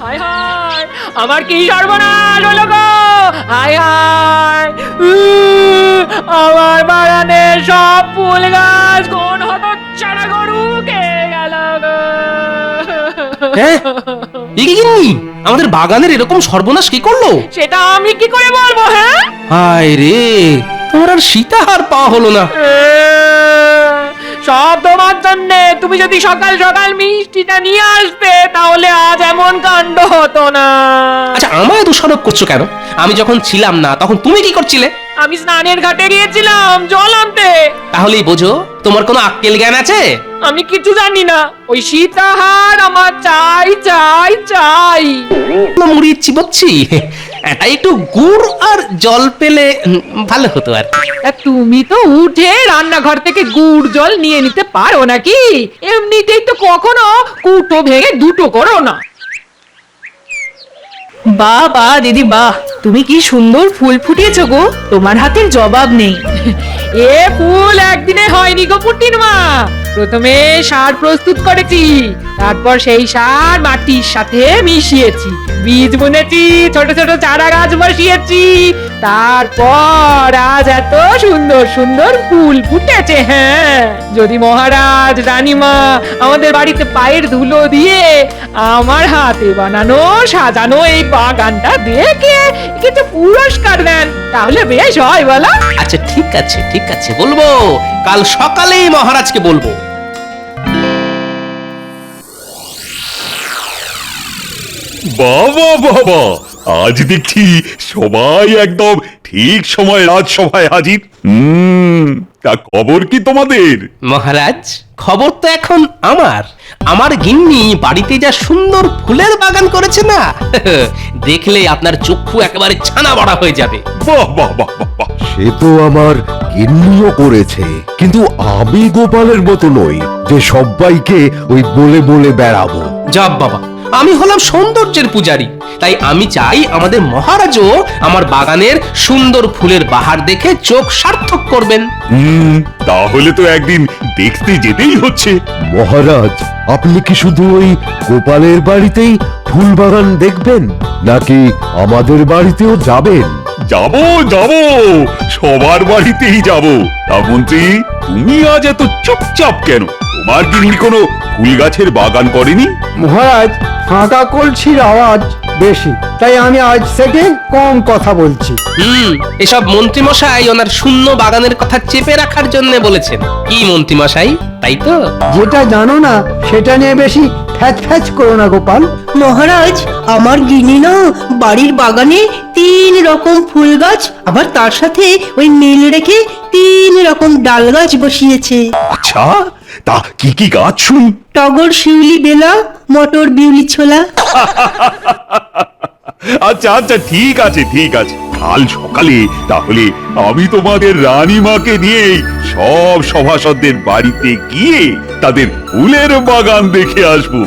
হায় হায়, আমার কি সর্বনাশ হলো গো! হায় হায়, আমার বাগানে সব ফুল গাছ কোন হতচ্ছাড়া গরু খেয়ে গেল গো! হ্যাঁ? এ কি গিন্নি, আমাদের বাগানের এরকম সর্বনাশ কি করলো? সেটা আমি কি করে বলবো? হ্যাঁ, হায় রে, তোমার আর সীতাহার পাওয়া হলো না। সব তোমার জন্যে। তুমি যদি সকাল সকাল মিষ্টিটা নিয়ে আসতে তাহলে আজ এমন কাণ্ড হতো না। আচ্ছা, আমায় দোষারোপ করছো কেন? আমি যখন ছিলাম না তখন তুমি কি করছিলে? আমি স্নানের ঘাটে গিয়েছিলাম জল আনতে। তাহলেই বোঝো তোমার কোনো আক্কেল জ্ঞান আছে? আমি কিছু জানি না, ওই সীতাহার আমার চাই চাই চাই। মুড়ি চিবোচ্ছি, এটাই একটু গুড় আর জল পেলে ভালো হতো আর। তুমি তো উঠে রান্নাঘর থেকে গুড় জল নিয়ে নিতে পারো নাকি? এমনিতেই তো কখনো কুটো ভেঙে দুটো করো না। বাহ বাহ দিদি বাহ, তুমি কি সুন্দর ফুল ফুটিয়েছো গো, তোমার হাতের জবাব নেই। এ ফুল একদিনে হয়নি গো পুটির মা। প্রথমে সার প্রস্তুত করেছি, তারপর সেই সার মাটির সাথে মিশিয়েছি, বীজ বুনেছি, ছোট ছোট চারা গাছ বসিয়েছি, তারপর আজ এত সুন্দর সুন্দর ফুল ফুটেছে। হ্যাঁ, যদি মহারাজ রানীমা আমাদের বাড়িতে পায়ের ধুলো দিয়ে আমার হাতে বানানো সাজানো এই বাগানটা দেখে কিছু পুরস্কার দেন তাহলে বেশ হয় বলো? আচ্ছা ঠিক আছে ঠিক আছে, বলবো, কাল সকালেই মহারাজকে বলবো। বাবা বাবা, আজ দেখছি সবাই একদম ঠিক সময় রাজসভায় হাজির। তা খবর কি তোমাদের? মহারাজ, খবর তো এখন আমার গিন্নি বাড়িতে যা সুন্দর ফুলের বাগান করেছে না, দেখলে আপনার চক্ষু একেবারে ছানা বড়া হয়ে যাবে। বাহ বাহ বাহ বাহ বাহ। সে তো আমার গিন্নিও করেছে, কিন্তু আমি গোপালের মতো নই যে সবাইকে ওই বলে বলে বেড়াবো। যাব বাবা, আমি হলাম সৌন্দর্যের পূজারী, তাই আমি চাই আমাদের মহারাজও আমার বাগানের সুন্দর ফুলের বাহার দেখে চোখ সার্থক করবেন। তাহলে তো একদিন দেখতে যেতেই হচ্ছে। মহারাজ, আপনি কি শুধু ওই গোপালের বাড়িতেই ফুল বাগান দেখবেন, নাকি আমাদের বাড়িতেও যাবেন? যাব যাব, সবার বাড়িতেই যাব। তা মন্ত্রী, তুমি আজ এত চুপচাপ কেন? তোমার গিন্নি কোনো ফুল গাছের বাগান করেনি? মহারাজ, ফাঁকা কলসির আওয়াজ বেশি, তাই আমি আজ থেকে কম কথা বলছি। এসব মন্ত্রী মশাই ওনার শূন্য বাগানের কথা চেপে রাখার জন্য বলেছেন। কি মন্ত্রী মশাই, তাই তো? যেটা জানো না সেটা নিয়ে বেশি ফ্যাচ ফ্যাচ করো না গোপাল। মহারাজ, আমার গিনি না বাড়ির বাগানে 3 রকম ফুল গাছ, আবার তার সাথে ওই মিল রেখে 3 রকম ডাল গাছ বসিয়েছে। আচ্ছা, তা কি কি গাছ শুনি? টগর, শিউলি, বেলা, মটর, বিউলি, ছোলা। আচ্ছা আচ্ছা, ঠিক আছে ঠিক আছে, কাল সকালে তাহলে আমি তোমাদের রানীমাকে নিয়ে সব সভাসদদের বাড়িতে গিয়ে তাদের ফুলের বাগান দেখে আসবো।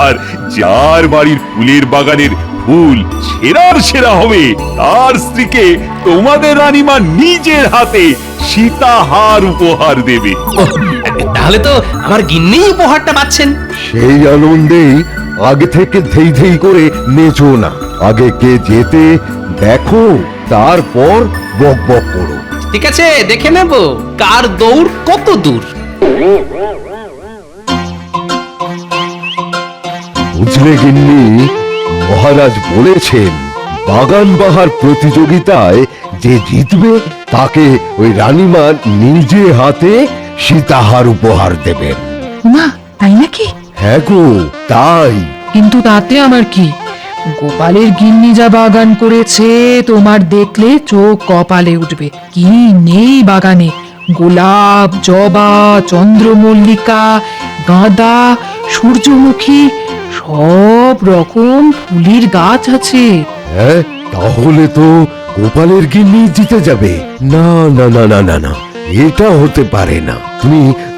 আর যার বাড়ির ফুলের বাগানের ফুল সেরার সেরা হবে, তার স্ত্রীকে তোমাদের রানীমা নিজের হাতে সীতাহার উপহার দেবে। তাহলে তো আমার গিন্নি উপহারটা পাচ্ছেন। সেই আনন্দেই আগে থেকে ধেই ধেই করে নেচো না, আগে কে যেতে দেখো, তারপর বক বক করো। ঠিক আছে, দেখে নেব কার দৌড় কত দূর। বুঝলে গিন্নি, মহারাজ বলেছেন বাগান বাহার প্রতিযোগিতায় যে জিতবে তাকে ওই রানীমা নিজে হাতে সীতাহার উপহার দেবেন। মা, তাই নাকি? হ্যাঁ গো, তাই। কিন্তু তাতে আমার কি? গোপালের গিন্নি যা বাগান করেছে তোমার দেখলে চোখ কপালে উঠবে। কি নেই বাগানে? গোলাপ, জবা, চন্দ্রমল্লিকা, গাঁদা, সূর্যমুখী, সব রকম ফুলের গাছ আছে। হ্যাঁ, তাহলে তো গোপালের গিন্নি জিতে যাবে। না না না না না না, এটা হতে পারে না।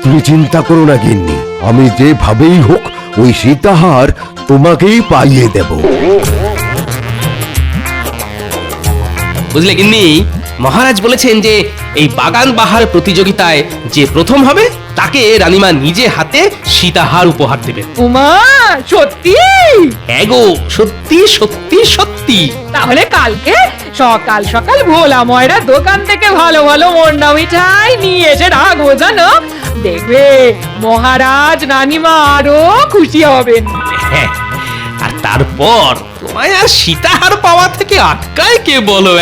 তুমি চিন্তা করো না গিন্নি, আমি যেভাবেই হোক ওই সীতাহার তোমাকেই পাইয়ে দেব। বুঝলে গিন্নি, মহারাজ বলেছেন যে এই বাগান বাহার প্রতিযোগিতায় যে প্রথম হবে তাকে রানীমা নিজে হাতে সীতাহার উপহার দেবেন। উমা, সত্যি? হ্যাঁ গো, সত্যি সত্যি সত্যি। তাহলে কালকে সকাল সকাল ভোলা ময়রা দোকান থেকে ভালো ভালো মন্ডা মিঠাই নিয়ে এসে রাখবো, জানো? দেখবে মহারাজ রানীমা আরো খুশি হবেন। হ্যাঁ, আর তারপর তোমায় আর সীতাহার পাওয়া থেকে আটকায় কে বলো?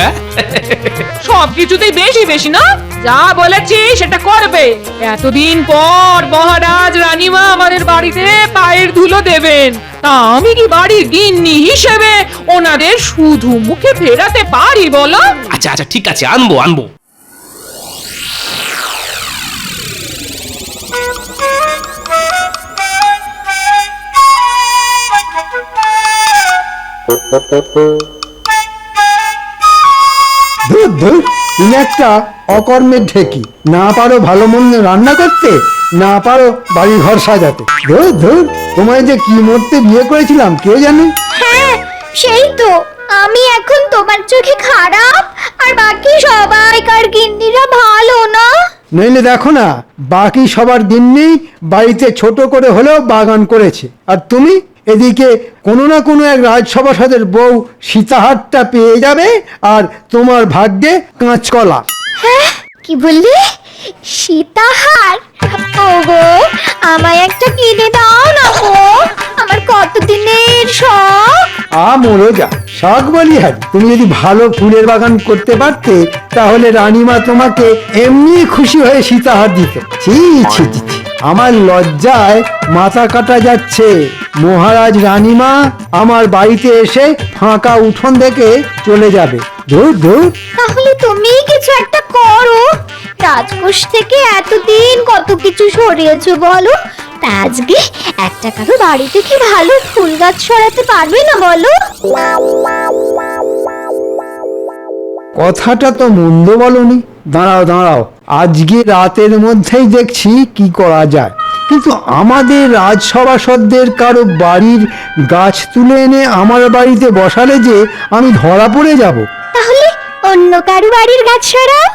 সবকিছুতেই বেশি বেশি না, যা বলেছি সেটা করবে। এতদিন পর মহারাজ রানীমা আমাদের বাড়িতে পায়ের ধুলো দেবেন, তা আমি কি বাড়ির গিন্নি হিসেবে ওনাদের শুধু মুখে ফেরাতে পারি বলো? আচ্ছা আচ্ছা, ঠিক আছে, আনবো আনবো। ধুর ধুর, তুমি একটা অকর্মের ঢেকি, না পারো ভালো মন্দ রান্না করতে, না পারো বাড়ি ঘর সাজাতে। ধুর ধুর, তোমায় যে কি মরতে বিয়ে করেছিলাম কে জানে। হ্যাঁ, সেই তো। আমি এখন তোমার চোখে খারাপ, আর বাকি সবাইকার গিন্নিরা ভালো না। নইলে দেখো না, বাকি সবার গিন্নি বাড়িতে ছোট করে হলেও বাগান করেছে, আর তুমি এদিকে কোনো না কোনো এক রাজসভাসদের বউ সীতাহারটা পেয়ে যাবে, আর তোমার ভাগ্যে কাঁচকলা। হ্যাঁ, কি বললি? সীতাহার? ওগো, আমায় একটা কিনে দাও না গো, আমার কতদিনের শখ। মরো যা, শখ বলি হ্যাঁ। তুমি যদি ভালো ফুলের বাগান করতে পারতে, তাহলে রানীমা তোমাকে এমনি খুশি হয়ে সীতাহার দিত। ছি ছি ছি ছি, আমার লজ্জায় মাথা কাটা যাচ্ছে। মহারাজ রানীমা আমার বাড়িতে এসে ফাঁকা উঠোন দেখে চলে যাবে। ধুর ধুর। তাহলে তুমি কিছু একটা করো। রাজকোষ থেকে এতদিন কত কিছু সরিয়েছো বলো, তা আজকে একটা কারো বাড়িতে কি ভালো ফুল গাছ সরাতে পারবে না বলো? কথাটা তো মন্দ বলনি। দাঁড়াও দাঁড়াও, আজকে রাতের মধ্যেই দেখছি কি করা যায়। কিন্তু আমাদের রাজসভাসদের কারো বাড়ির গাছ তুলে এনে আমার বাড়িতে বসালে যে আমি ধরা পড়ে যাব। তাহলে অন্য কারো বাড়ির গাছ সরাও।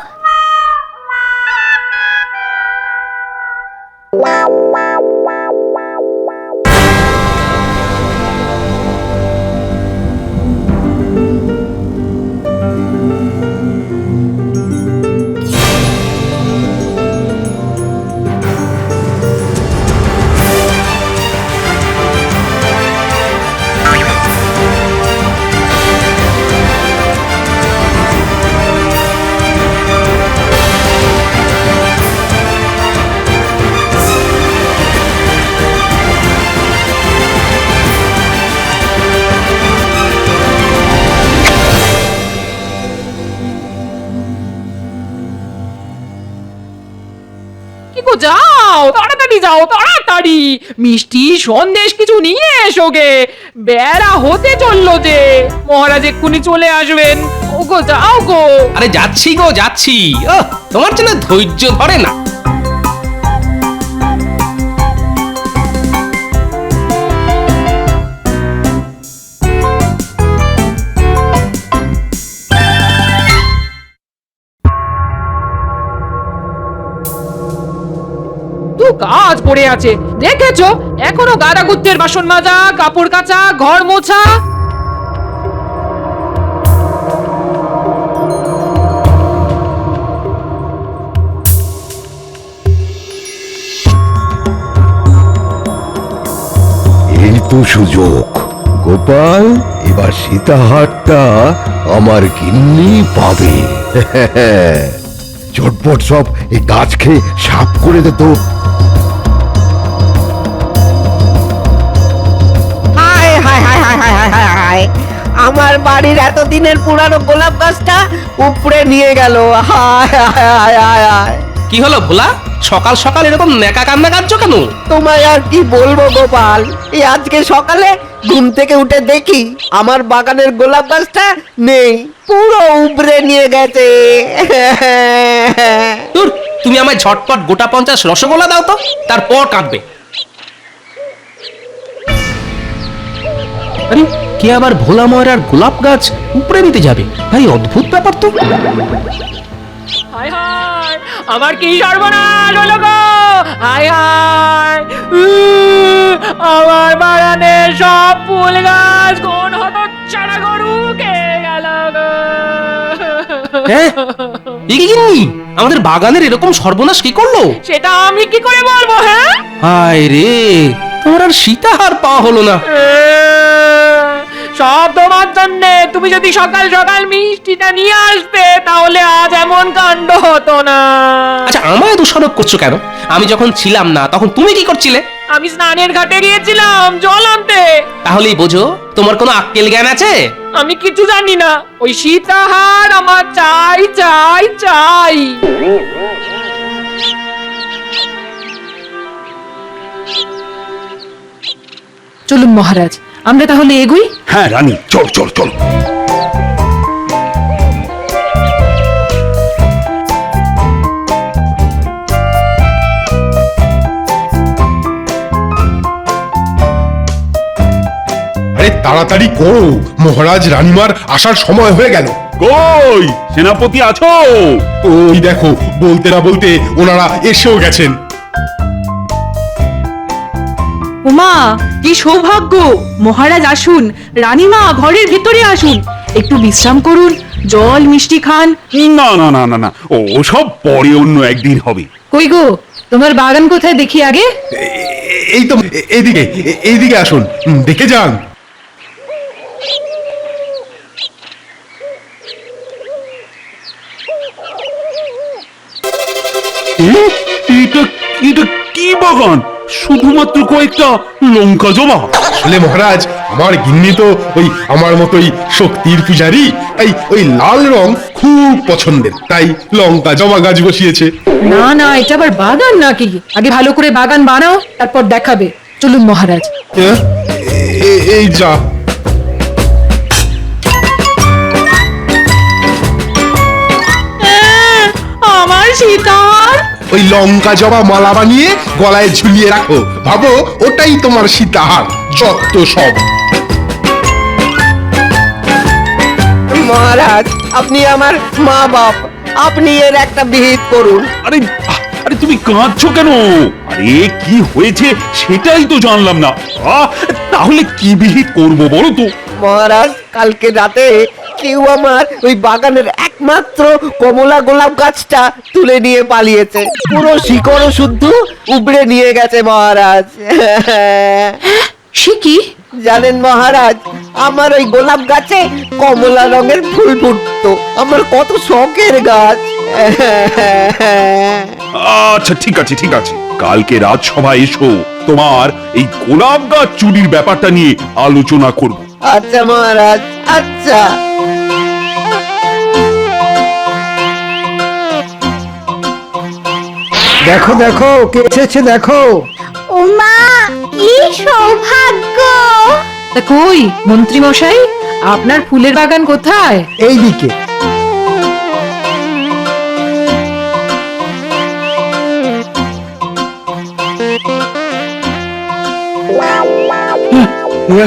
কি গো, যাও তাড়াতাড়ি, যাও তাড়াতাড়ি, মিষ্টি সন্দেশ কিছু নিয়ে এসো গে, বেড়া হতে চললো যে, মহারাজ এক্ষুনি চলে আসবেন। ও গো, যাও গো। আরে যাচ্ছি গো, যাচ্ছি। তোমার জন্য ধৈর্য ধরে না। কাজ পড়ে আছে দেখেছো, এখনো গাদাগুত্তের বাসন মাজা, কাপড় কাচা, ঘর মোছা। এই তো সুযোগ গোপাল, এবার সীতাহারটা আমার গিন্নি পাবে। ঝটপট সব এই গাছ খেয়ে সাফ করে দে তো। হায় হায় হায় হায় হায় হায় হায় হায়, আমার বাড়ির এতদিনের পুরানো গোলাপ গাছটা উপড়ে নিয়ে গেল। হায় হায় হায় হায় হায়। কি হলো ভোলা, সকাল সকাল এরকম নেকা কান্না কাঁদছো কেন? তোমায় আর কি বলবো গোপাল, এই আজকে সকালে ঘুম থেকে উঠে দেখি আমার বাগানের গোলাপ গাছটা নেই, পুরো উপড়ে নিয়ে গেছে। ধুর, তুমি আমায় ঝটপট গোটা 50 রসগোল্লা দাও তো, তারপর কাঁদবে। আরে, কে আবার ভোলা ময়রার গোলাপ গাছ উপড়ে নিতে যাবে? ভাই অদ্ভুত ব্যাপার তো। হায় হায়, আমার কি সর্বনাশ হলো গো, হায় হায় আমার বাগানের সব ফুল গাছ কোন হতচ্ছাড়া গরু খেয়ে গেল গো। হ্যাঁ? এ কি গিন্নি, আমাদের বাগানের এরকম সর্বনাশ কি করলো? সেটা আমি কি করে বলবো? হ্যাঁ, হায় রে, তোমার আর সীতাহার পাওয়া হলো না। সব তোমার জন্যে। তুমি যদি সকাল সকাল মিষ্টিটা নিয়ে আসতে তাহলে আজ এমন কাণ্ড হতো না। আচ্ছা, আমায় দোষারোপ করছো কেন? আমি যখন ছিলাম না তখন তুমি কি করছিলে? আমি স্নানের ঘাটে গিয়েছিলাম জল আনতে। তাহলেই বোঝো তোমার কোনো আক্কেল জ্ঞান আছে? আমি কিছু জানি না। ওই সীতাহার আমার চাই চাই চাই। চলুন মহারাজ, আমরা তাহলে এগোই। হ্যাঁ রানী, চল চল চল। আরে তাড়াতাড়ি করো, মহারাজ রানীমার আসার সময় হয়ে গেল। কই সেনাপতি আছো? ওই দেখো, বলতে না বলতে ওনারা এসেও গেছেন। উমা, কি সৌভাগ্য! মহারাজ আসুন, রানীমা ঘরের ভিতরে আসুন, একটু বিশ্রাম করুন, জল মিষ্টি খান। না না না না না, ও সব পরে অন্য একদিন হবে। কই গো, তোমার বাগান কোথায় দেখি আগে? এই তো এইদিকে, এইদিকে আসুন, দেখে যান। এটা এটা কি বাগান? শুধুমাত্র কয়েকটা লঙ্কা জবা? আসলে মহারাজ, আমার গিন্নি তো ওই আমার মতোই শক্তির পূজারি, তাই ওই লাল রং খুব পছন্দের, তাই লঙ্কা জবা গাছ বসিয়েছে। না না, এটা আবার বাগান নাকি? আগে ভালো করে বাগান বানাও, তারপর দেখাবে। চলুন মহারাজ। এই যা, আমার সীতার ওই লঙ্কা জবা মালা বানিয়ে গলায় ঝুলিয়ে রাখো, ভাবো ওটাই তোমার সীতাহার। যত সব। মহারাজ, আপনি আমার মা বাপ, আপনি এর একটা বিহিত করুন। আরে আরে তুমি কাঁদছো কেন? আরে কি হয়েছে সেটাই তো জানলাম না। তাহলে কি বিহিত করব বলো তো? মহারাজ, কালকে রাতে কেউ আমার ওই বাগানের একমাত্র কমলা গোলাপ গাছটা তুলে নিয়ে পালিয়েছে। পুরো শিকড় শুদ্ধ উপড়ে নিয়ে গেছে মহারাজ। সে কি? জানেন মহারাজ, আমার ওই গোলাপ গাছে কমলা রঙের ফুল ফুটতো, আমার কত শখের গাছ। আচ্ছা ঠিক আছে ঠিক আছে, কালকে রাজসভায় এসো, তোমার এই গোলাপ গাছ চুরির ব্যাপারটা নিয়ে আলোচনা করব। আচ্ছা মহারাজ, আচ্ছা। দেখো দেখো, কে এসেছে দেখো। ওমা, কি সৌভাগ্য! তা কই মন্ত্রী মশাই, আপনার ফুলের বাগান কোথায়? এইদিকে।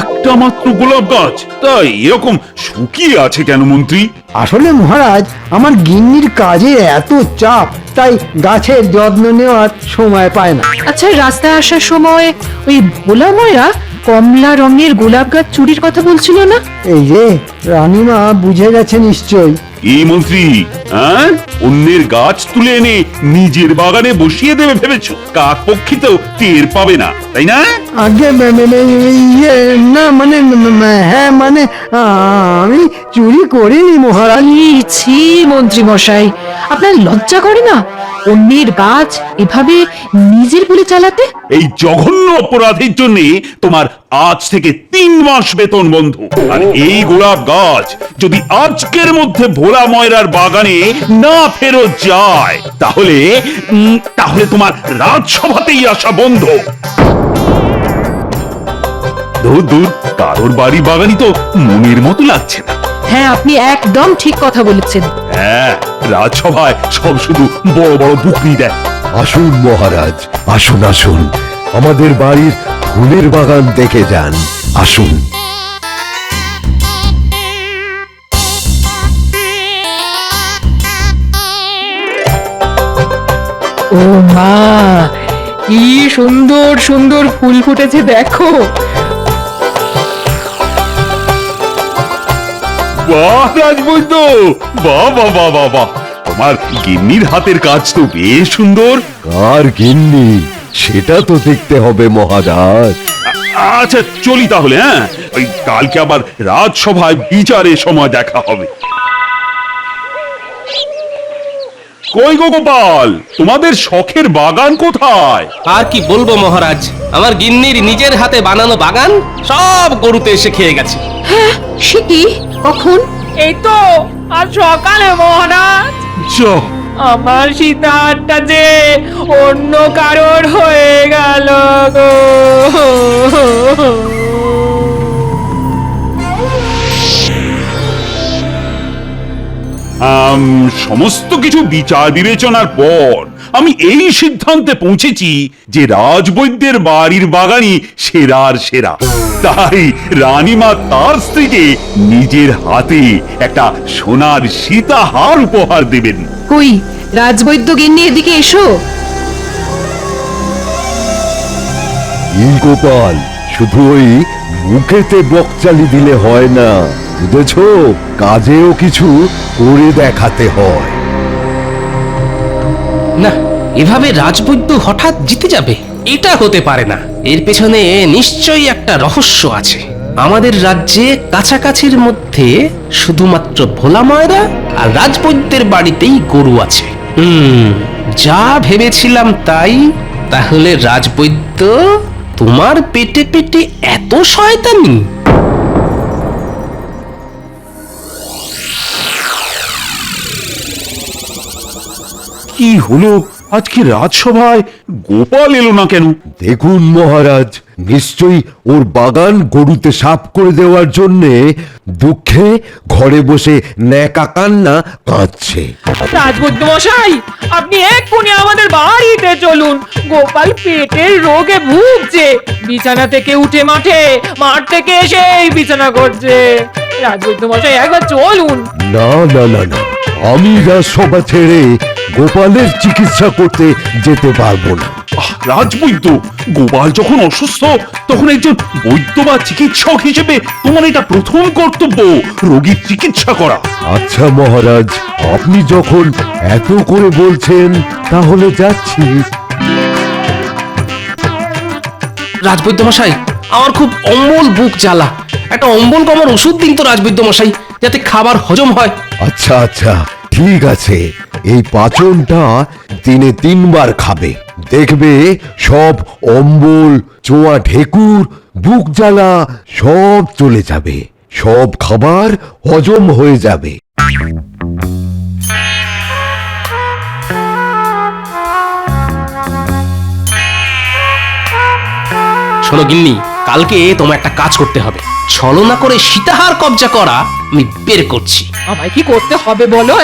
একটা মাত্র গোলাপ গাছ, তাই এরকম শুকিয়ে আছে কেন মন্ত্রী? আসলে মহারাজ, আমার গিন্নির কাজে এত চাপ, তাই গাছের যত্ন নেওয়ার সময় পায় না। আচ্ছা, রাস্তায় আসার সময় ওই ভোলা ময়রা কমলা রঙের গোলাপ গাছ চুরির কথা বলছিল না? এই যে রানীমা বুঝে গেছে নিশ্চয়। এই মন্ত্রী, হ্যাঁ, অন্যের গাছ তুলে এনে নিজের বাগানে বসিয়ে দেবে ভেবেছো? কাক পক্ষী তো টের পাবে না, তাই না? আগে ইয়ে না, মানে হ্যাঁ, মানে আমি চুরি করিনি মহারাজ। ছি মন্ত্রী মশাই, আপনার লজ্জা করে না অন্যের গাছ এভাবে নিজের বলে চালাতে? এই জঘন্য অপরাধের জন্য তোমার আজ থেকে 3 মাস বেতন বন্ধ। আর এই গোলাপ গাছ যদি আজকের মধ্যে ভোলা ময়রার বাগানে না ফেরত যায়, তাহলে তাহলে তোমার রাজসভাতেই আসা বন্ধ। দূর দূর, কারোর বাড়ি বাগানই তো মনের মতো লাগছে না। হ্যাঁ, আপনি একদম ঠিক কথা বলেছেন। হ্যাঁ, রাজসভায় সব শুধু বড় বড় বুকনি দেয়। আসুন মহারাজ, আসুন আসুন, আমাদের বাড়ির ফুলের বাগান দেখে যান। আসুন। ও মা, কি সুন্দর সুন্দর ফুল ফুটেছে দেখো। বাহ রাজবৈদ্য, বাহ বাহ বাহ বাহ বাহ, তোমার গিন্নির হাতের কাজ তো বেশ সুন্দর। কার গিন্নি সেটা তো দেখতে হবে মহারাজ। আচ্ছা চলি তাহলে, হ্যাঁ ওই কালকে আবার রাজসভায় বিচারের সময় দেখা হবে। কই গো গোপাল, তোমাদের শখের বাগান কোথায়? আর কি বলবো মহারাজ, আমার গিন্নির নিজের হাতে বানানো বাগান সব গরুতে এসে খেয়ে গেছে। সে কি? কখন? এই তো আজ সকালে মহারাজ। যা, আমার সীতাহারটা যে অন্য কারোর হয়ে গেল গো। সমস্ত কিছু বিচার বিবেচনার পর আমি এই সিদ্ধান্তে পৌঁছেছি যে রাজবৈদ্যের বাড়ির বাগানই সেরার সেরা। তাই রানীমা তার স্ত্রীকে নিজের হাতে একটা সোনার সীতাহার উপহার দেবেন। কই রাজবৈদ্য গিন্নি, এদিকে এসো। এই গোপাল, শুধু ওই মুখেতে বকচালি দিলে হয় না, বুঝেছো? কাজেও কিছু করে দেখাতে হয়। না, এভাবে রাজবৈদ্য হঠাৎ জিতে যাবে এটা হতে পারে না। এর পেছনে নিশ্চয়ই একটা রহস্য আছে। আমাদের রাজ্যে কাছাকাছির মধ্যে শুধুমাত্র ভোলা ময়রা আর রাজবৈদ্যের বাড়িতেই গরু আছে। যা ভেবেছিলাম তাই। তাহলে রাজবৈদ্য, তোমার পেটে পেটে এত শয়তানি? কি হলো আজকে রাজসভায় গোপাল এলো না কেন? দেখুন মহারাজ, নিশ্চয়ই ওর বাগান গরুতে সাফ করে দেওয়ার জন্যে দুঃখে ঘরে বসে ন্যাকা কান্না কাঁদছে। রাজবৈদ্য মশাই, আপনি এক্ষুনি আমাদের বাড়িতে চলুন। গোপাল পেটের রোগে ভুগছে, বিছানা থেকে উঠে মাঠ থেকে এসেই বিছানা করছে। রাজবৈদ্য মশাই একবার চলুন। না না না না, আমি রাজসভা ছেড়ে গোপালের চিকিৎসা করতে যেতে পারবো না। রাজবৈদ্য, গোপাল যখন অসুস্থ তখন একজন বৈদ্য বা চিকিৎসক হিসেবে তোমার এটা প্রথম কর্তব্য, রোগীর চিকিৎসা করা। আচ্ছা মহারাজ, আপনি যখন এত করে বলছেন তাহলে যাচ্ছি। রাজবৈদ্য মশাই, আমার খুব অম্বল বুক জ্বালা, একটা অম্বল কমার ওষুধ দিন তো রাজবৈদ্য মশাই, যাতে খাবার হজম হয়। আচ্ছা আচ্ছা, ঠিক আছে, এই পাচনটা দিনে 3 বার খাবে, দেখবে সব অম্বল, চোয়া ঢেকুর, বুক জ্বালা সব চলে যাবে, সব খাবার হজম হয়ে যাবে। শোনো গিন্নি, কালকে তোমার একটা কাজ করতে হবে। ছলনা করে সীতাহার কবজা করা আমি বের করছি। আমায় কি করতে হবে বলো?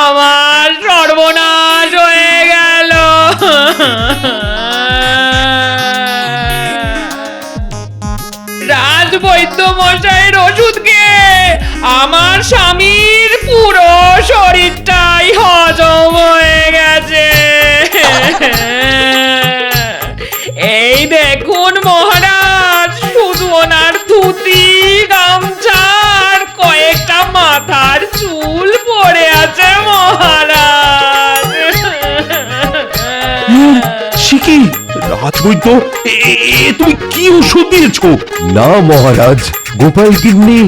আমার সর্বনাশ হয়ে গেল। রাজবৈদ্য মশাইয়ের ওষুধকে আমার স্বামীর পুরো শরীরটাই হজম হয়ে গেছে। এই দেখুন মহারাজ, শুধু ওনার ধুতি, গামছার কয়েকটা মাথার চুল পড়ে আছে মহারাজ। সে কি রাজবৈদ্য, তুমি কি ওষুধ দিয়েছো? না মহারাজ, গোপাল গিন্নি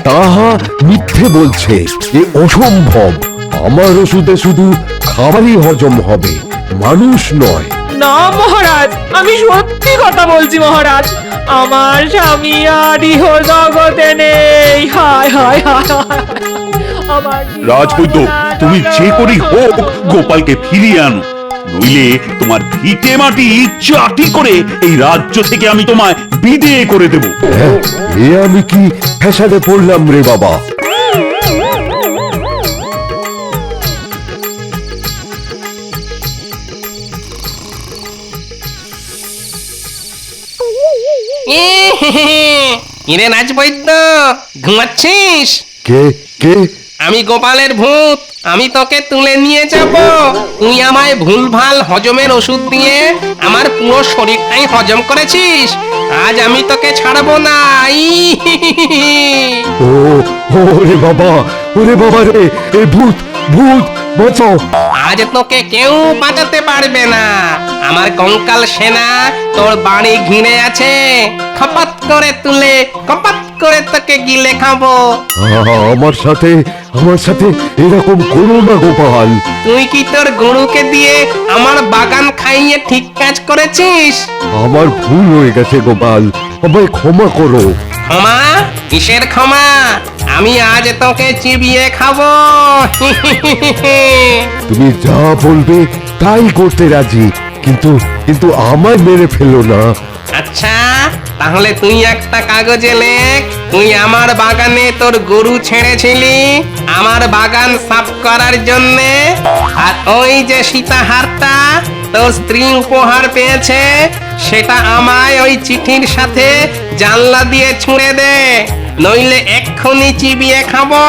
তাহা মিথ্যে বলছে, এ অসম্ভব। আমার ওষুধে শুধু খাবারই হজম হবে, মানুষ নয়। না মহারাজ, আমি সত্যি কথা বলছি মহারাজ, আমার স্বামী আর ইহ জগতে নেই। হায় হায় হায় হায়। আমার রাজবৈদ্য, তুমি যে করেই হোক গোপালকে ফিরিয়ে আনো, নইলে তোমার ভিটে মাটি চাটি করে এই রাজ্য থেকে আমি তোমায় বিদেয় করে দেব। হ্যাঁ, এ আমি কি ফ্যাসাদে পড়লাম রে বাবা? কিরে রাজবৈদ্য, ঘুমাচ্ছিস? কে কে আমি গোপালের ভূত, আমি তোকে তুলে নিয়ে যাব। তুই আমায় ভুলভাল হজমের ওষুধ দিয়ে আমার পুরো শরীরটাই হজম করেছিস। আজ আমি তোকে ছাড়বো না। ও ওরে বাবা, ওরে বাবা রে, এ ভূত ভূত বাঁচাও। আজ তোকে কেউ বাঁচাতে পারবে না। আমার কঙ্কাল সেনা তোর বাড়ি ঘিরে আছে। খপাত করে তুলে কপাত করে তোকে গিলে খাবো। আমার সাথে এরকম করো না গোপাল। তুই কি তোর গরুকে দিয়ে আমার বাগান খাইয়ে ঠিক কাজ করেছিস? আমার ভুল হয়ে গেছে গোপাল, আমায় ক্ষমা করো। ক্ষমা? কিসের ক্ষমা? আমি আজ তোকে চিবিয়ে খাবো। তুমি যা বলবে তাই করতে রাজি, কিন্তু কিন্তু আমায় মেরে ফেলো না। আচ্ছা, তাহলে তুই একটা কাগজে লেখ, তুই আমার বাগানে তোর গরু ছেড়েছিলি আমার বাগান সাফ করার জন্যে, আর ওই যে সীতাহারটা তোর স্ত্রী উপহার পেয়েছে সেটা আমায় ওই চিঠির সাথে জানলা দিয়ে ছুঁড়ে দে, নইলে এক্ষুনি চিবিয়ে খাবো।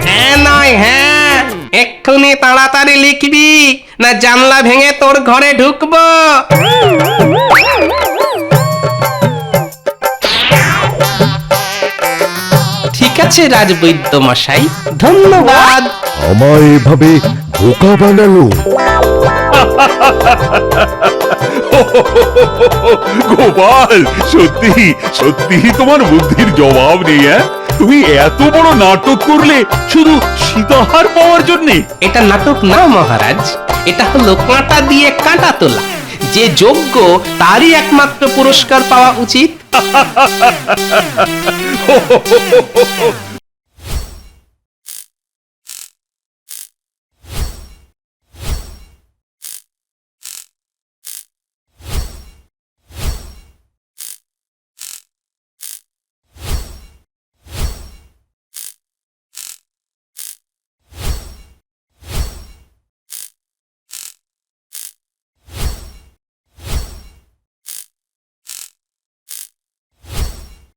হ্যাঁ নয় হ্যাঁ, এক্ষুনি তাড়াতাড়ি লিখবি, না জানলা ভেঙে তোর ঘরে ঢুকবো। ঠিক আছে রাজবৈদ্য মশাই, ধন্যবাদ। আমায় এভাবে বোকা বানালো। গোপাল, সত্যি সত্যি তোমার বুদ্ধির জবাব নেই। তুমি এত বড় নাটক করলে শুধু সীতাহার পাওয়ার জন্যে? এটা নাটক না মহারাজ, এটা হলো কাঁটা দিয়ে কাঁটা তোলা। যে যোগ্য তারই একমাত্র পুরস্কার পাওয়া উচিত।